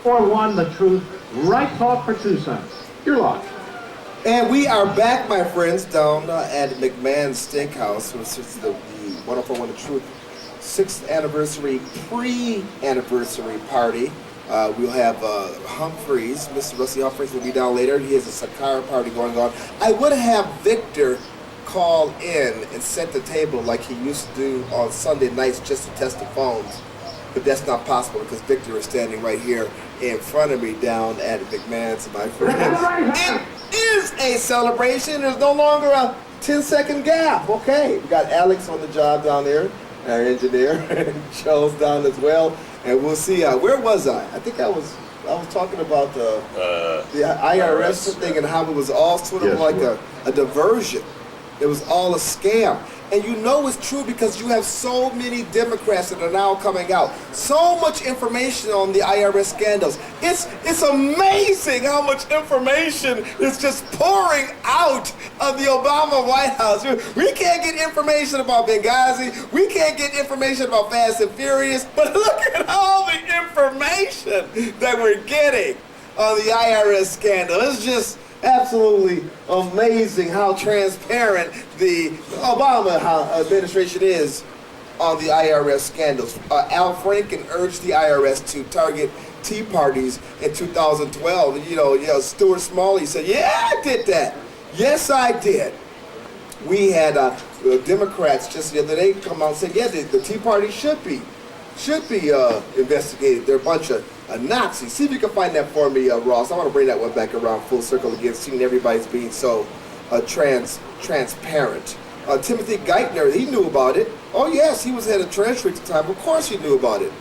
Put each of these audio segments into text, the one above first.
641 The Truth, Right Talk for Tucson. You're live. And we are back, my friends, down at McMahon's Steakhouse, which is the 1041 The Truth 6th anniversary, pre-anniversary party. We'll have Humphreys, Mr. Rusty Humphreys will be down later. He has a cigar party going on. I would have Victor call in and set the table like he used to do on Sunday nights just to test the phones. But that's not possible because Victor is standing right here in front of me down at McMahon's, my friends. It is a celebration. There's no longer a 10-second gap. Okay, we got Alex on the job down there, our engineer, and Charles down as well. And we'll see. Where was I? I think I was talking about the IRS thing and how it was all sort of like a diversion. It was all a scam. And you know it's true because you have so many Democrats that are now coming out. So much information on the IRS scandals. It's amazing how much information is just pouring out of the Obama White House. We can't get information about Benghazi. We can't get information about Fast and Furious. But look at all the information that we're getting on the IRS scandal. It's just absolutely amazing how transparent the Obama administration is on the IRS scandals. Al Franken urged the IRS to target Tea Parties in 2012. You know, Stuart Smalley said, "Yeah, I did that. Yes, I did." We had Democrats just the other day come out and say, "Yeah, the Tea Party should be investigated. They're a bunch of Nazis." See if you can find that for me, Ross. I want to bring that one back around full circle again, seeing everybody's being so transparent. Timothy Geithner, he knew about it. Oh yes, he was head of Treasury at the time. Of course he knew about it.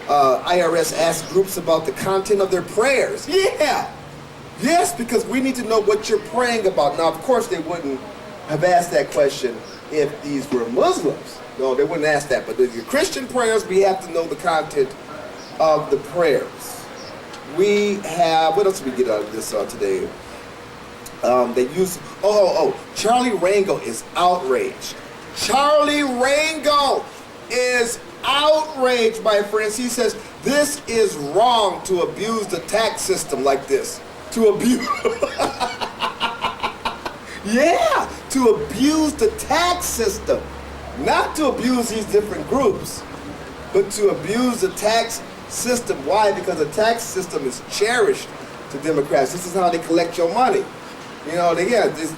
IRS asked groups about the content of their prayers. Yeah, yes, because we need to know what you're praying about. Now, of course, they wouldn't have asked that question if these were Muslims. No, they wouldn't ask that. But your Christian prayers, we have to know the content of the prayers. We have, what else did we get out of this today? They use, Charlie Rangel is outraged. Charlie Rangel is outraged, my friends. He says, this is wrong to abuse the tax system like this. To abuse, yeah, to abuse the tax system. Not to abuse these different groups, but to abuse the tax system. Why? Because the tax system is cherished to Democrats. This is how they collect your money. You know, this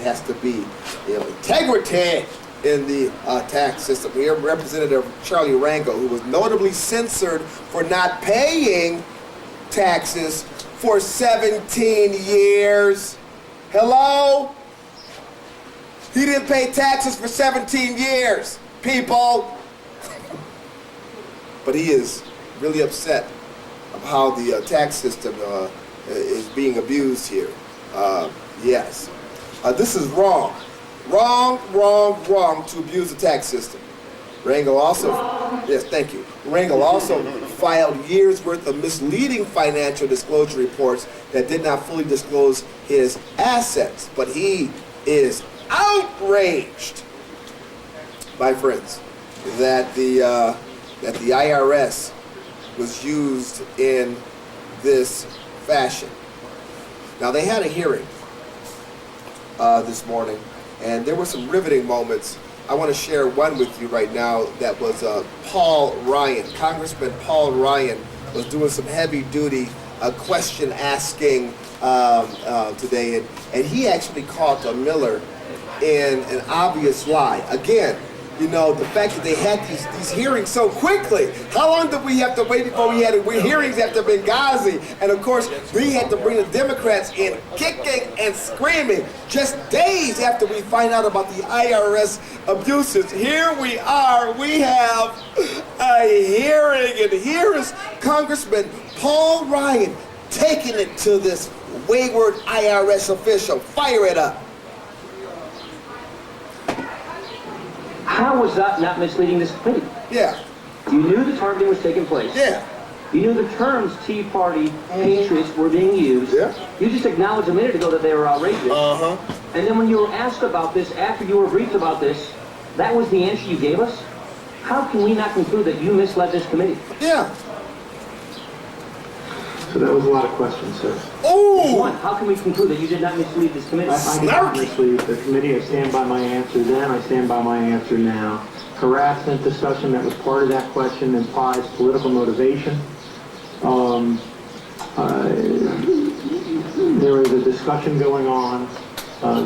has to be, integrity in the tax system. We have Representative Charlie Rangel, who was notably censored for not paying taxes for 17 years. Hello? He didn't pay taxes for 17 years, people. But he is really upset of how the tax system is being abused here. Yes. This is wrong. Wrong to abuse the tax system. Rangel also, yes, thank you. Rangel also filed years worth of misleading financial disclosure reports that did not fully disclose his assets. But he is outraged, my friends, that the IRS was used in this fashion. Now, they had a hearing this morning, and there were some riveting moments. I want to share one with you right now. That was Paul Ryan. Congressman Paul Ryan was doing some heavy-duty question asking today, and he actually caught Miller in an obvious lie. Again, the fact that they had these hearings so quickly. How long did we have to wait before we had hearings after Benghazi? And of course, we had to bring the Democrats in kicking and screaming just days after we find out about the IRS abuses. Here we are, we have a hearing, and here is Congressman Paul Ryan taking it to this wayward IRS official. Fire it up. How was that not misleading this committee? Yeah. You knew the targeting was taking place. Yeah. You knew the terms Tea Party patriots were being used. Yeah. You just acknowledged a minute ago that they were outrageous. Uh-huh. And then when you were asked about this, after you were briefed about this, that was the answer you gave us? How can we not conclude that you misled this committee? Yeah. So that was a lot of questions, sir. One, Ooh! how can we conclude that you did not mislead this committee? I did not Snarky. mislead the committee. I stand by my answer then. I stand by my answer now. Harassment discussion that was part of that question implies political motivation. There is a discussion going on.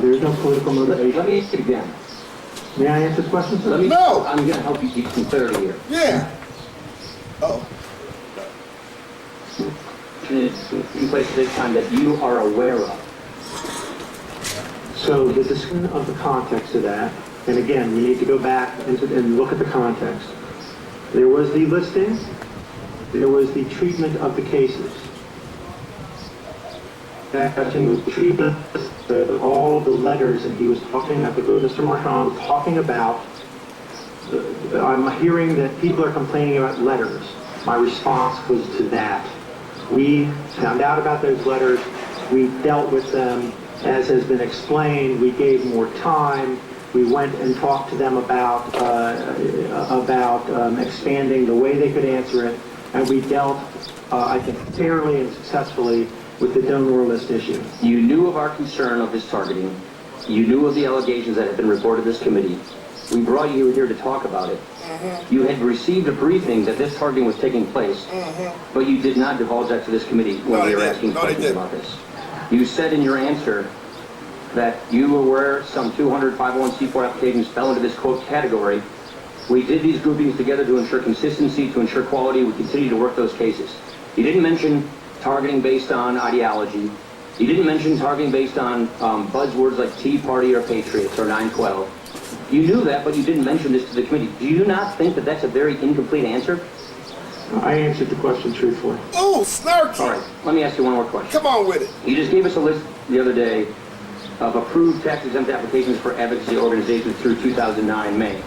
There's no political Let motivation. me ask it again. May I answer the question, sir? Let me, No. I'm going to help you get some clarity here. Yeah. Oh. In place at this time that you are aware of. So the discussion of the context of that, and again, we need to go back and look at the context. There was the listing, there was the treatment of the cases. That the treatment, all the letters, and he was talking, Mr. Marchand was talking about, I'm hearing that people are complaining about letters. My response was to that. We found out about those letters, we dealt with them, as has been explained, we gave more time, we went and talked to them about expanding the way they could answer it, and we dealt, I think, fairly and successfully with the donor list issue. You knew of our concern of this targeting. You knew of the allegations that had been reported to this committee. We brought you here to talk about it. You had received a briefing that this targeting was taking place, but you did not divulge that to this committee when No, we they were didn't. asking No, they questions didn't. about this. You said in your answer that you were aware some 200 501c4 applications fell into this quote category. We did these groupings together to ensure consistency, to ensure quality. We continue to work those cases. You didn't mention targeting based on ideology. You didn't mention targeting based on buzzwords like Tea Party or Patriots or 9/12. You knew that, but you didn't mention this to the committee. Do you not think that that's a very incomplete answer? I answered the question truthfully. Ooh, snarky. All right, let me ask you one more question. Come on with it. You just gave us a list the other day of approved tax-exempt applications for advocacy organizations through 2009 May.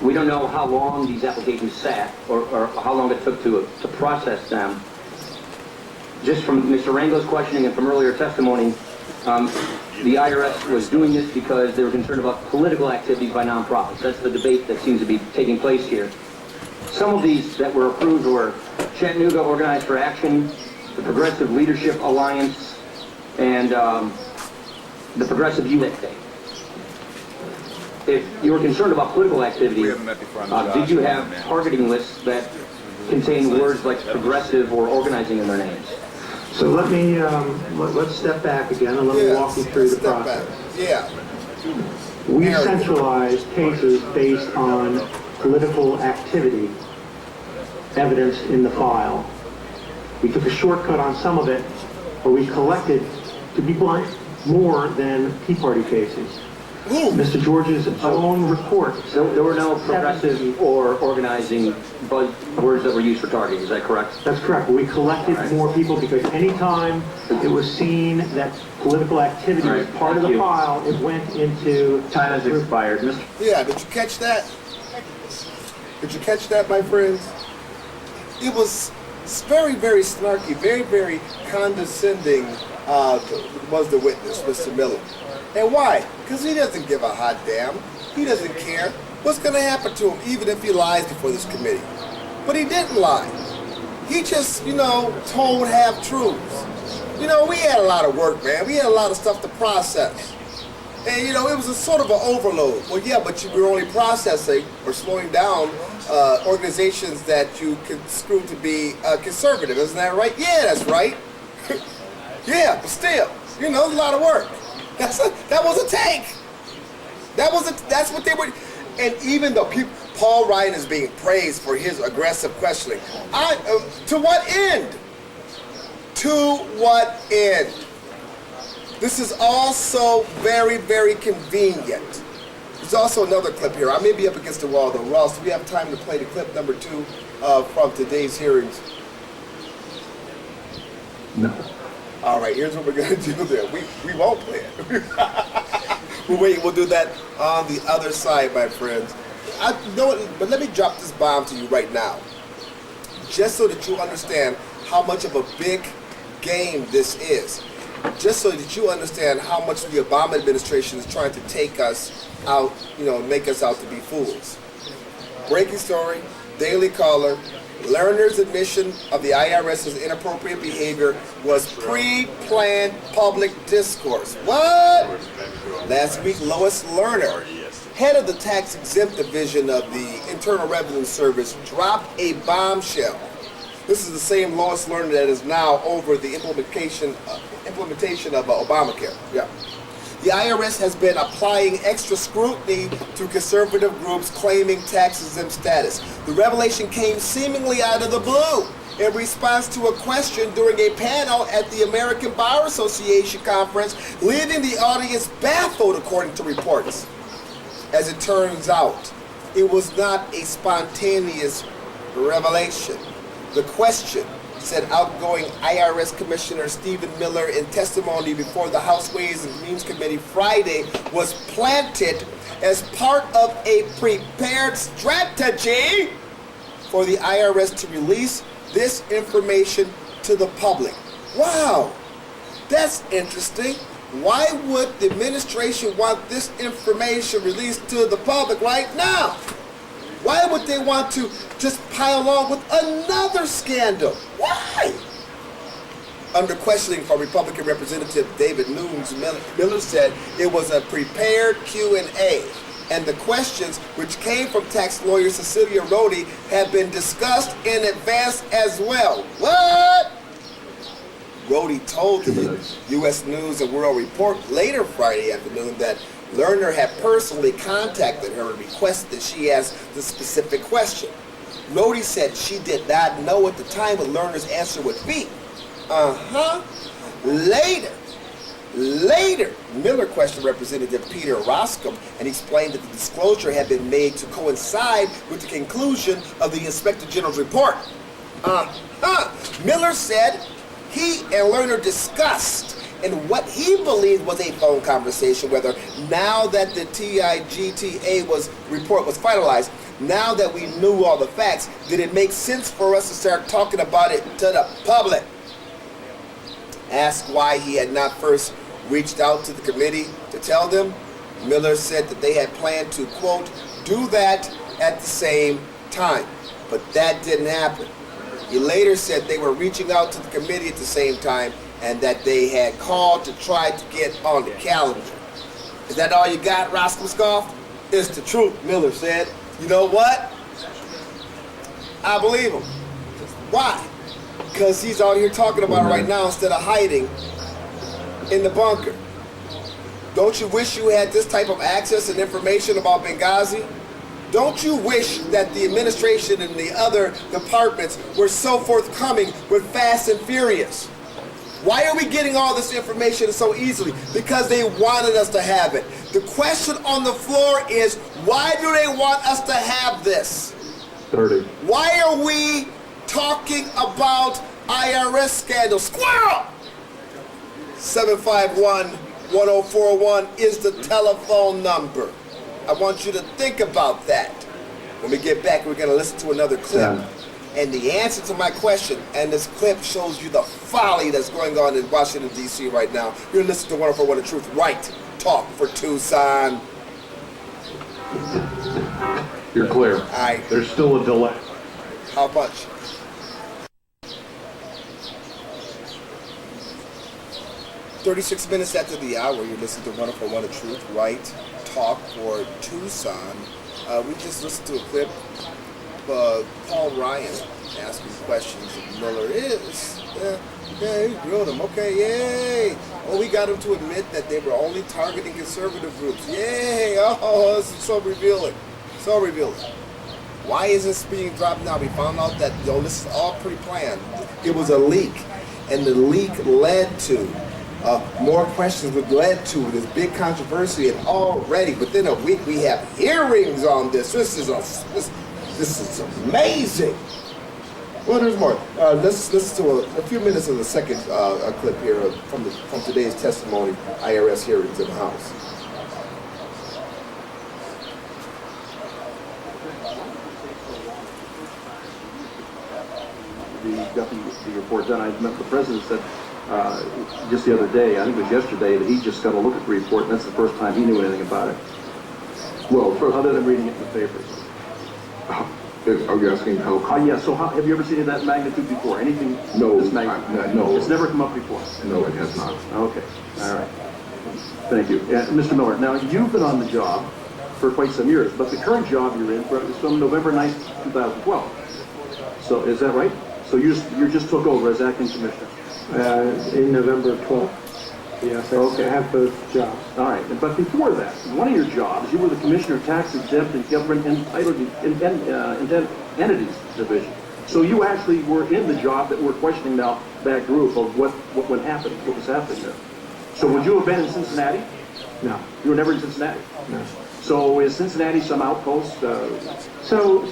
We don't know how long these applications sat or how long it took to process them. Just from Mr. Rango's questioning and from earlier testimony, the IRS was doing this because they were concerned about political activities by nonprofits. That's the debate that seems to be taking place here. Some of these that were approved were Chattanooga Organized for Action, the Progressive Leadership Alliance, and the Progressive USA. If you were concerned about political activity, did you have targeting lists that contain words like progressive or organizing in their names? So let me, let's step back again and let me walk you through the Step back. process. Yeah. We centralized cases based on political activity evidenced in the file. We took a shortcut on some of it, but we collected, to be blunt, more than Tea Party cases. Ooh. Mr. George's own report. So there were no progressive or organizing words that were used for targeting, is that correct? That's correct. We collected more people because anytime it was seen that political activity was Right, part of the thank you. file, it went into... Time has expired. Mr. Yeah, did you catch that? Did you catch that, my friends? It was very, very snarky, very, very condescending was the witness, Mr. Miller. And why? Because he doesn't give a hot damn. He doesn't care what's going to happen to him, even if he lies before this committee. But he didn't lie. He just, told half-truths. We had a lot of work, man. We had a lot of stuff to process. And, it was a sort of an overload. Well, yeah, but you were only processing or slowing down organizations that you construe to be conservative. Isn't that right? Yeah, that's right. Yeah, but still, it's a lot of work. That was a tank. That's what they were. And even though Paul Ryan is being praised for his aggressive questioning, to what end? To what end? This is also very, very convenient. There's also another clip here. I may be up against the wall though. Ross, do we have time to play the clip number 2 from today's hearings? No. All right, here's what we're gonna do there. We won't play it. We'll do that on the other side, my friends. But let me drop this bomb to you right now, just so that you understand how much of a big game this is. Just so that you understand how much the Obama administration is trying to take us out, make us out to be fools. Breaking story, Daily Caller, Lerner's admission of the IRS's inappropriate behavior was pre-planned public discourse. What? Last week, Lois Lerner, head of the tax-exempt division of the Internal Revenue Service, dropped a bombshell. This is the same Lois Lerner that is now over the implementation of Obamacare. Yeah. The IRS has been applying extra scrutiny to conservative groups claiming tax-exempt status. The revelation came seemingly out of the blue in response to a question during a panel at the American Bar Association conference, leaving the audience baffled, according to reports. As it turns out, it was not a spontaneous revelation. The question, said outgoing IRS Commissioner Stephen Miller in testimony before the House Ways and Means Committee Friday, was planted as part of a prepared strategy for the IRS to release this information to the public. Wow, that's interesting. Why would the administration want this information released to the public right now? Why would they want to just pile on with another scandal? Why? Under questioning from Republican Representative David Nunes, Miller said it was a prepared Q&A, and the questions, which came from tax lawyer Cecilia Rhodey, had been discussed in advance as well. What? Rhodey told the U.S. News and World Report later Friday afternoon that Lerner had personally contacted her and requested that she ask the specific question. Rhodey said she did not know at the time what Lerner's answer would be. Later, Miller questioned Representative Peter Roskam and explained that the disclosure had been made to coincide with the conclusion of the Inspector General's report. Miller said he and Lerner discussed in what he believed was a phone conversation, whether now that the TIGTA report was finalized, now that we knew all the facts, did it make sense for us to start talking about it to the public? Asked why he had not first reached out to the committee to tell them, Miller said that they had planned to, quote, do that at the same time, but that didn't happen. He later said they were reaching out to the committee at the same time and that they had called to try to get on the calendar. Is that all you got, Roskam scoffed? It's the truth, Miller said. You know what? I believe him. Why? Because he's out here talking about it right now instead of hiding in the bunker. Don't you wish you had this type of access and information about Benghazi? Don't you wish that the administration and the other departments were so forthcoming with Fast and Furious? Why are we getting all this information so easily? Because they wanted us to have it. The question on the floor is, why do they want us to have this? 30. Why are we talking about IRS scandal? Squirrel! 751-1041 is the telephone number. I want you to think about that. When we get back, we're going to listen to another clip. Yeah. And the answer to my question, and this clip shows you the folly that's going on in Washington, D.C. right now. You're listening to 104.1 The Truth, right? Talk for Tucson. You're clear. All right. There's still a delay. How much? "36 minutes after the hour, you're listening to 104.1 The Truth, right? Talk for Tucson. We just listened to a clip of Paul Ryan asking questions of Miller. Yeah, he grilled him. Okay, yay. Oh, we got him to admit that they were only targeting conservative groups. Yay. Oh, this is so revealing. So revealing. Why is this being dropped now? We found out that, this is all pre-planned. It was a leak, and the leak led to more questions, which led to this big controversy, and already within a week we have hearings on this. This is amazing. Well, there's more. Let's listen to a few minutes of the second clip here from today's testimony, IRS hearings in the House. Got the report done. I met the president said just the other day, I think it was yesterday, that he just got a look at the report, and that's the first time he knew anything about it. Well, other than reading it in the papers. Are you asking how? Yeah, so have you ever seen that magnitude before? Anything No, this magnitude? no. It's never come up before? No, it has not. Okay, all right. Thank you. Yeah, Mr. Miller, now you've been on the job for quite some years, but the current job you're in is from November 9th, 2012. So is that right? So you just took over as acting commissioner? In November 12th. Yes, Okay. I have both jobs. All right, but before that, one of your jobs, you were the commissioner of tax exempt and government entities division. So you actually were in the job that we're questioning now, that group of what happened, what was happening there. So would you have been in Cincinnati? No, You were never in Cincinnati. no. So is Cincinnati some outpost? So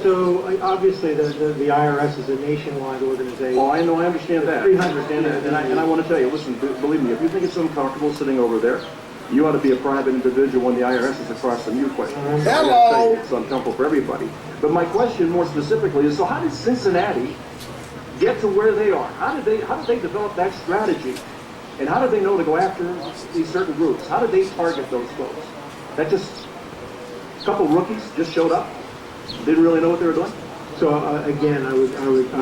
obviously the IRS is a nationwide organization. Oh, I know, I understand that. 300 And I want to tell you, listen, believe me, if you think it's uncomfortable sitting over there, you ought to be a private individual when the IRS is across from you question. Hello. It's uncomfortable for everybody. But my question more specifically is, so how did Cincinnati get to where they are? How did they develop that strategy? And how did they know to go after these certain groups? How did they target those folks? That just a couple rookies just showed up, didn't really know what they were doing? So again, I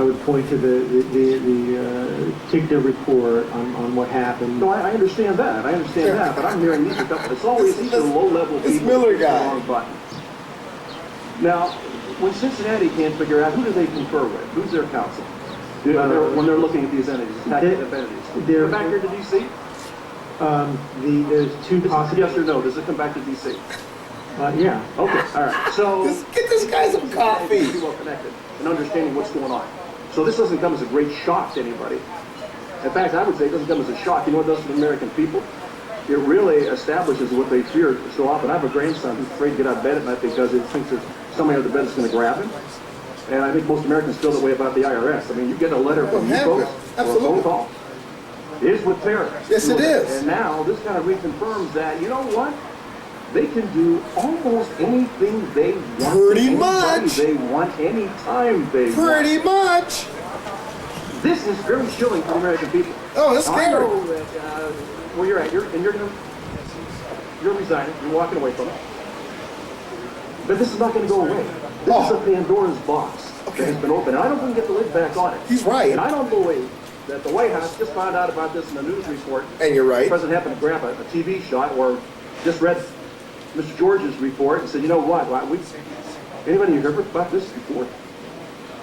would point to the TIGTA report on what happened. No, I understand that. But I'm hearing these a couple. It's always these are low-level This people. Miller with the guy. wrong button. Now, when Cincinnati can't figure out who do they confer with, who's their counsel when they're looking at these entities, tax exempt entities. they're- Come back here to D.C. There's two possible. Yes or no? Does it come back to D.C.? Yeah. Okay, all right. So Get this guy some coffee. be well connected and understanding what's going on. So this doesn't come as a great shock to anybody. In fact, I would say it doesn't come as a shock. You know what it does to the American people? It really establishes what they fear so often. I have a grandson who's afraid to get out of bed at night because he thinks there's somebody under the bed that's going to grab him. And I think most Americans feel that way about the IRS. I mean, you get a letter from you Well, folks or a absolutely. phone call. It is with terror. Yes, it is. And now this kind of reconfirms that, you know what? They can do almost anything they want. Pretty to anybody much. They want anytime they want. Pretty much. This is very chilling for the American people. Oh, it's Now, I scary. know that, where you're at, you're resigning, you're walking away from it. But this is not going to go away. This is a Pandora's box Okay. that has been opened. And I don't think we get the lid back on it. He's right. And I don't believe that the White House just found out about this in a news report. And you're right. The president happened to grab a TV shot or just read Mr. George's report and said, you know what, anybody heard about this before?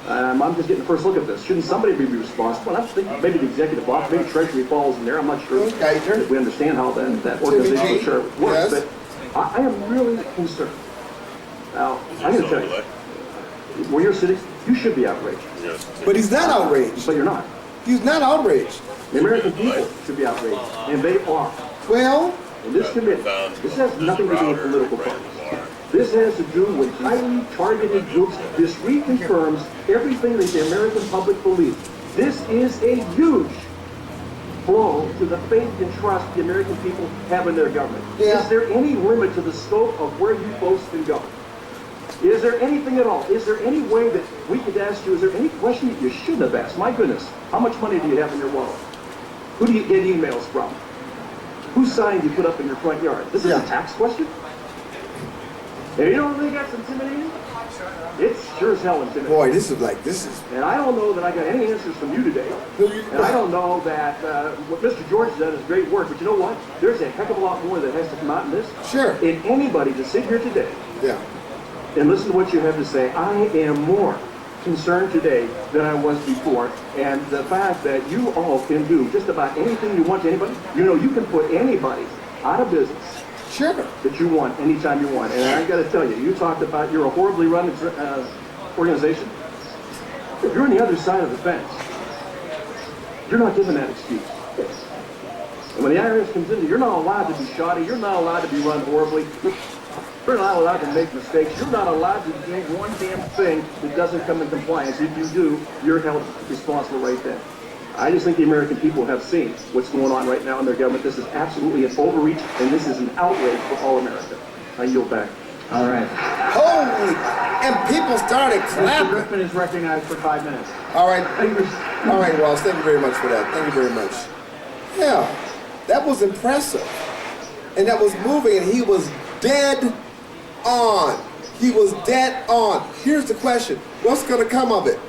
I'm just getting the first look at this. Shouldn't somebody be responsible? And I'm thinking maybe the executive boss, maybe Treasury falls in there. I'm not sure Okay, sure. if we understand how that organizational G, chart works. yes. But I am really concerned. Now, I'm going to tell you, where you're sitting, you should be outraged. But he's not outraged. But you're not. He's not outraged. The American people should be outraged. And they are. Well, And this committee, this has nothing to do with political parties. This has to do with highly targeted groups. This reconfirms everything that the American public believes. This is a huge blow to the faith and trust the American people have in their government. Yeah. Is there any limit to the scope of where you folks can go? Is there anything at all? Is there any way that we could ask you, is there any question that you shouldn't have asked? My goodness, how much money do you have in your wallet? Who do you get emails from? Whose sign do you put up in your front yard? This is a tax question? And you don't think that's intimidating? It's sure as hell intimidating. boy, this is. And I don't know that I got any answers from you today. And I don't know that what Mr. George said is great work, but you know what? There's a heck of a lot more that has to come out in this. Sure. And anybody to sit here today Yeah. and listen to what you have to say, I am more concerned today than I was before. And the fact that you all can do just about anything you want to anybody, you know, you can put anybody out of business Sure. that you want anytime you want. And I got to tell you, you talked about you're a horribly run organization. If you're on the other side of the fence, you're not given that excuse. And when the IRS comes in, you're not allowed to be shoddy. You're not allowed to be run horribly. You're not allowed to make mistakes. You're not allowed to do one damn thing that doesn't come in compliance. If you do, you're held responsible right then. I just think the American people have seen what's going on right now in their government. This is absolutely an overreach, and this is an outrage for all America. I yield back. All right. Holy! And people started Mr. clapping. Griffin is recognized for 5 minutes. All right. All right, Wallace. Thank you very much for that. Thank you very much. Yeah, that was impressive, and that was moving, and he was dead on. He was dead on. Here's the question. What's going to come of it?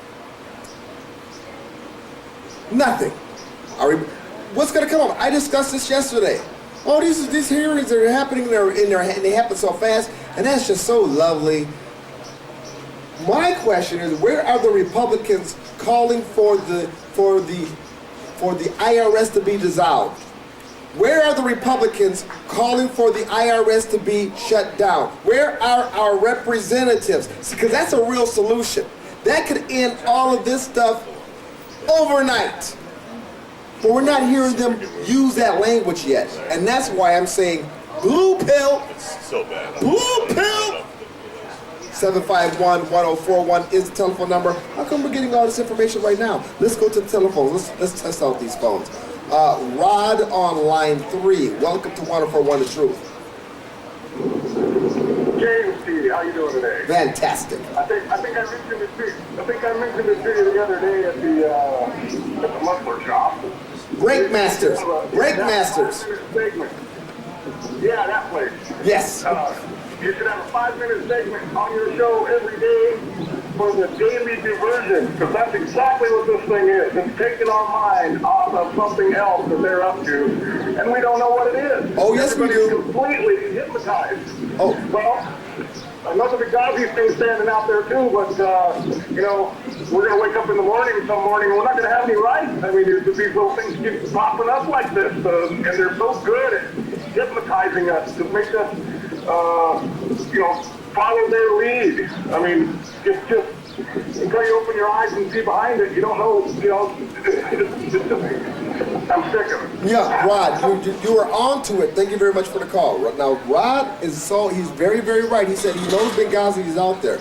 Nothing. What's going to come of it? I discussed this yesterday. Oh, these hearings are happening and they happen so fast, and that's just so lovely. My question is, where are the Republicans calling for the IRS to be dissolved? Where are the Republicans calling for the IRS to be shut down? Where are our representatives? Because that's a real solution. That could end all of this stuff overnight. But we're not hearing them use that language yet. And that's why I'm saying blue pill. It's so bad. Blue pill. 751-1041 is the telephone number. How come we're getting all this information right now? Let's go to the telephones. Let's test out these phones. Rod on line 3. Welcome to 1041 The Truth. James T, how you doing today? Fantastic. I think I mentioned this to you the other day at the muffler shop. Breakmasters. Breakmasters. Yeah, that place. Yes. You should have a 5-minute segment on your show every day for the daily diversion, because that's exactly what this thing is. It's taking our mind off of something else that they're up to, and we don't know what it is. Oh, yes, we do. Everybody's completely hypnotized. Oh. Well, another Benghazi thing standing out there too, but we're going to wake up in the morning some morning and we're not going to have any rights. I mean, these little things keep popping up like this, and they're so good at hypnotizing us to make us, follow their lead. I mean, it's just until you open your eyes and see behind it, you don't know, I'm sick of it. Yeah, Rod, you are on to it. Thank you very much for the call. Now, Rod he's very, very right. He said he knows Benghazi is out there.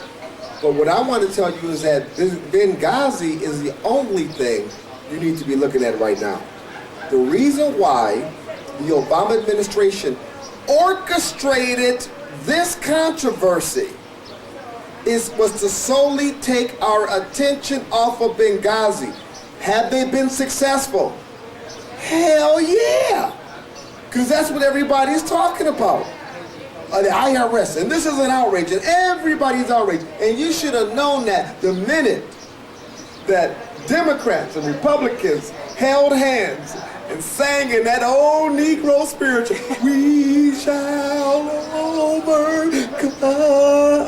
But what I want to tell you is that Benghazi is the only thing you need to be looking at right now. The reason why the Obama administration orchestrated this controversy was to solely take our attention off of Benghazi. Have they been successful? Hell yeah! Because that's what everybody's talking about. The IRS, and this is an outrage, and everybody's outraged. And you should have known that the minute that Democrats and Republicans held hands and sang in that old Negro spiritual, we shall overcome,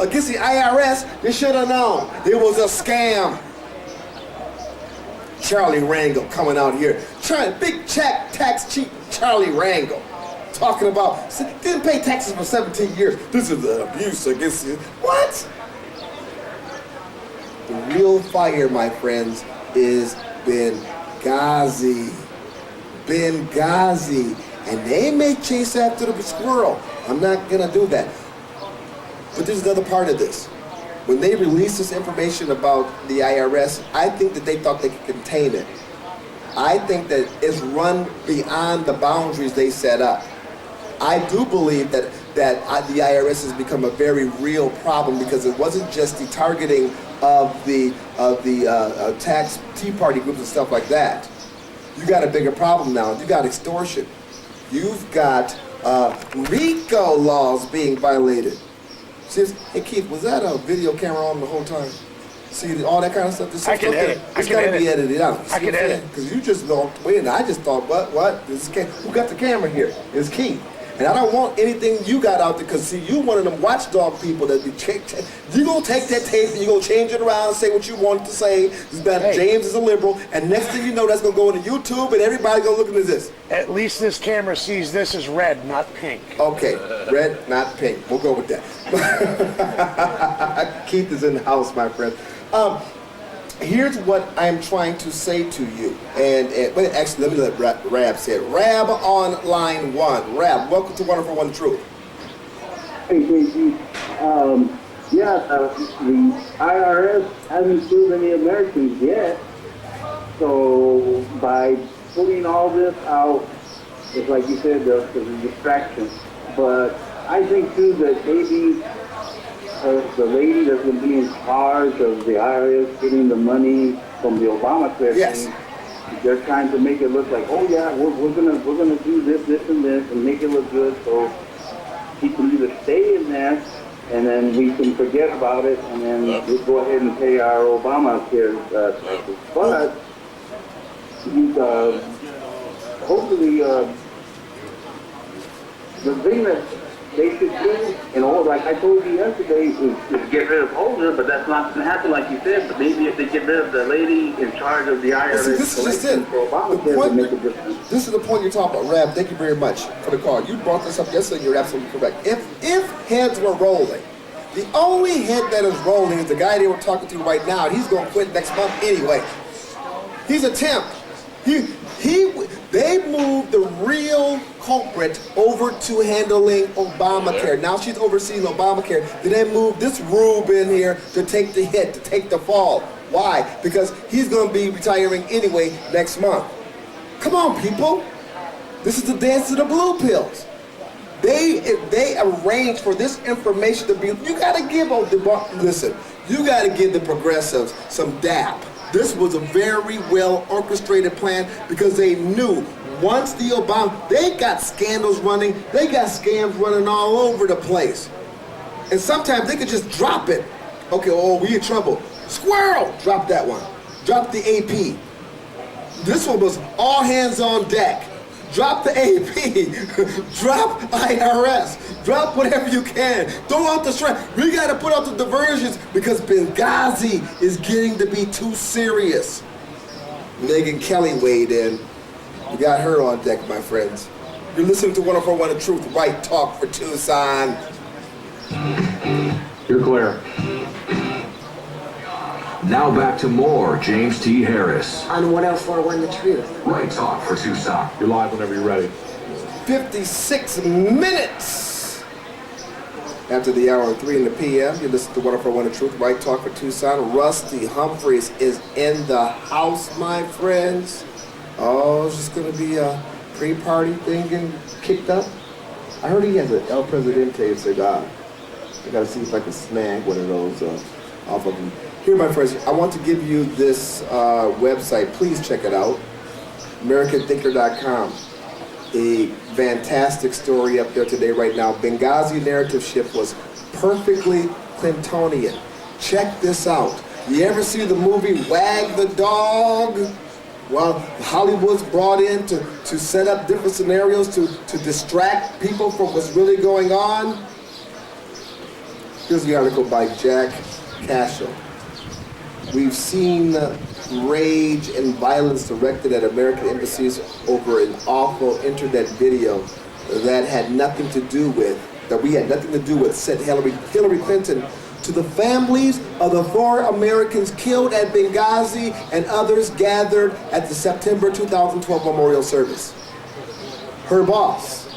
against the IRS, you should have known it was a scam. Charlie Rangel coming out here, big check tax cheat Charlie Rangel, talking about, didn't pay taxes for 17 years. This is an abuse against you. What? The real fire, my friends, is Benghazi. Benghazi. And they may chase after the squirrel. I'm not going to do that. But there's another part of this. When they released this information about the IRS, I think that they thought they could contain it. I think that it's run beyond the boundaries they set up. I do believe that the IRS has become a very real problem, because it wasn't just the targeting of the tax Tea Party groups and stuff like that. You got a bigger problem now. You got extortion. You've got RICO laws being violated. See, hey Keith, was that a video camera on the whole time? See, all that kind of stuff. I can edit. It's got to be edited out. I can edit. Because you just don't. Wait a minute. I just thought, what? This is who got the camera here? It's Keith. And I don't want anything you got out there, because see, you one of them watchdog people that you gonna take that tape and you gonna change it around and say what you want to say. That James is a liberal, and next thing you know, that's gonna go into YouTube and everybody gonna look at this. At least this camera sees this as red, not pink. Okay, red, not pink. We'll go with that. Keith is in the house, my friend. Here's what I'm trying to say to you. And wait, actually, let me let Rab say it. Rab on line 1. Rab, welcome to 1041 The Truth. Hey, JC. The IRS hasn't sued any Americans yet. So by putting all this out, it's like you said, there's a distraction. But I think too that maybe the lady that's going to be in charge of the IRS getting the money from the Obamacare thing, they're trying to make it look like, oh yeah, we're gonna do this, and this, and make it look good, so he can either stay in there and then we can forget about it, and then we'll go ahead and pay our Obamacare taxes. But hopefully, the thing that they should do, like I told you yesterday, is get rid of Holder, but that's not going to happen like you said. But maybe if they get rid of the lady in charge of the IRS This is just it. for Obamacare, would make a difference. This is the point you're talking about, Rab. Thank you very much for the call. You brought this up yesterday. You're absolutely correct. If heads were rolling, the only head that is rolling is the guy they were talking to right now. And he's going to quit next month anyway. He's a temp. They moved the real culprit over to handling Obamacare. Now she's overseeing Obamacare. Then they moved this rube in here to take the hit, to take the fall. Why? Because he's going to be retiring anyway next month. Come on, people. This is the dance of the blue pills. They arranged for this information to be. You got to give listen. You got to give the progressives some dap. This was a very well orchestrated plan because they knew once the Obama, they got scandals running, they got scams running all over the place. And sometimes they could just drop it. Okay, oh, we in trouble. Squirrel! Drop that one. Drop the AP. This one was all hands on deck. Drop the AP. Drop IRS. Drop whatever you can. Throw out the strength. We got to put out the diversions because Benghazi is getting to be too serious. Megyn Kelly weighed in. You got her on deck, my friends. You're listening to 104.1 The Truth, Right Talk for Tucson. You're clear. Now back to more James T. Harris. On 104.1 The Truth. Right Talk for Tucson. You're live whenever you're ready. 56 minutes after the hour of 3 in the p.m. You listen to 104.1 The Truth, Right Talk for Tucson. Rusty Humphreys is in the house, my friends. Oh, it's just going to be a pre-party thing getting kicked up. I heard he has an El Presidente cigar. I got to see if I can snag one of those off of him. Here, my friends, I want to give you this website. Please check it out. AmericanThinker.com. A fantastic story up there today, right now. Benghazi narrative shift was perfectly Clintonian. Check this out. You ever see the movie Wag the Dog? Well, Hollywood's brought in to set up different scenarios to distract people from what's really going on. Here's the article by Jack Cashel. We've seen rage and violence directed at American embassies over an awful internet video that had nothing to do with, sent Hillary Clinton to the families of the 4 Americans killed at Benghazi and others gathered at the September 2012 memorial service. Her boss,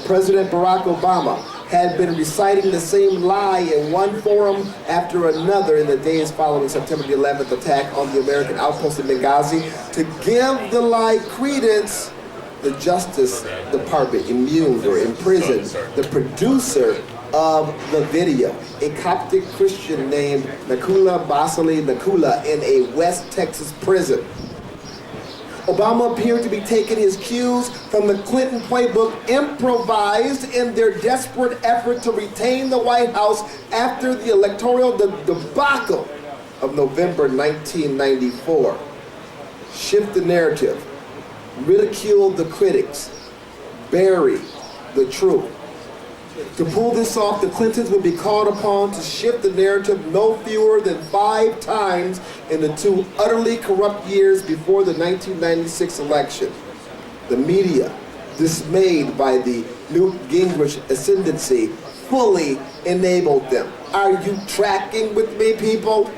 President Barack Obama, had been reciting the same lie in one forum after another in the days following September the 11th attack on the American outpost in Benghazi. To give the lie credence, the Justice Department immuned or imprisoned the producer of the video, a Coptic Christian named Nakula Basili Nakula, in a West Texas prison. Obama appeared to be taking his cues from the Clinton playbook improvised in their desperate effort to retain the White House after the electoral debacle of November 1994. Shift the narrative, ridicule the critics, bury the truth. To pull this off, the Clintons would be called upon to shift the narrative no fewer than 5 times in the 2 utterly corrupt years before the 1996 election. The media, dismayed by the Newt Gingrich ascendancy, fully enabled them. Are you tracking with me, people?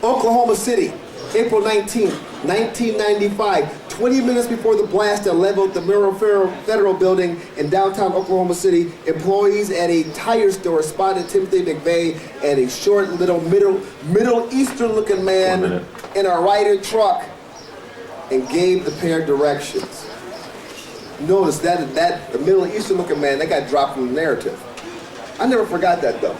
Oklahoma City, April 19, 1995. 20 minutes before the blast that leveled the Murrah Federal Building in downtown Oklahoma City, employees at a tire store spotted Timothy McVeigh and a short little Middle Eastern looking man in a Ryder truck and gave the pair directions. Notice that the Middle Eastern looking man, that got dropped from the narrative. I never forgot that though.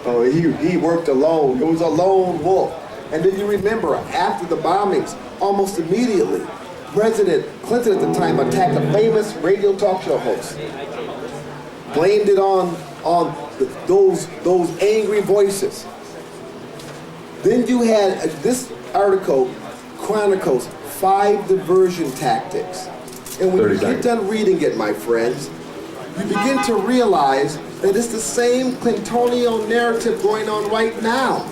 Oh, he worked alone. He was a lone wolf. And then you remember, after the bombings, almost immediately, President Clinton at the time attacked a famous radio talk show host. Blamed it on those angry voices. Then you had this article chronicles 5 diversion tactics. And when you get done reading it, my friends, you begin to realize that it's the same Clintonian narrative going on right now.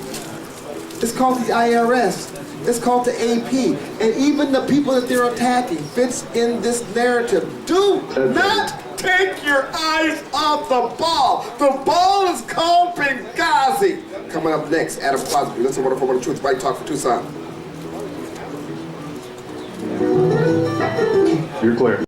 It's called the IRS. It's called the AP. And even the people that they're attacking fits in this narrative. Do not take your eyes off the ball. The ball is called Benghazi. Coming up next, Adam Crosby. Listen to 104.1 The Truth. Right Talk for Tucson. You're clear.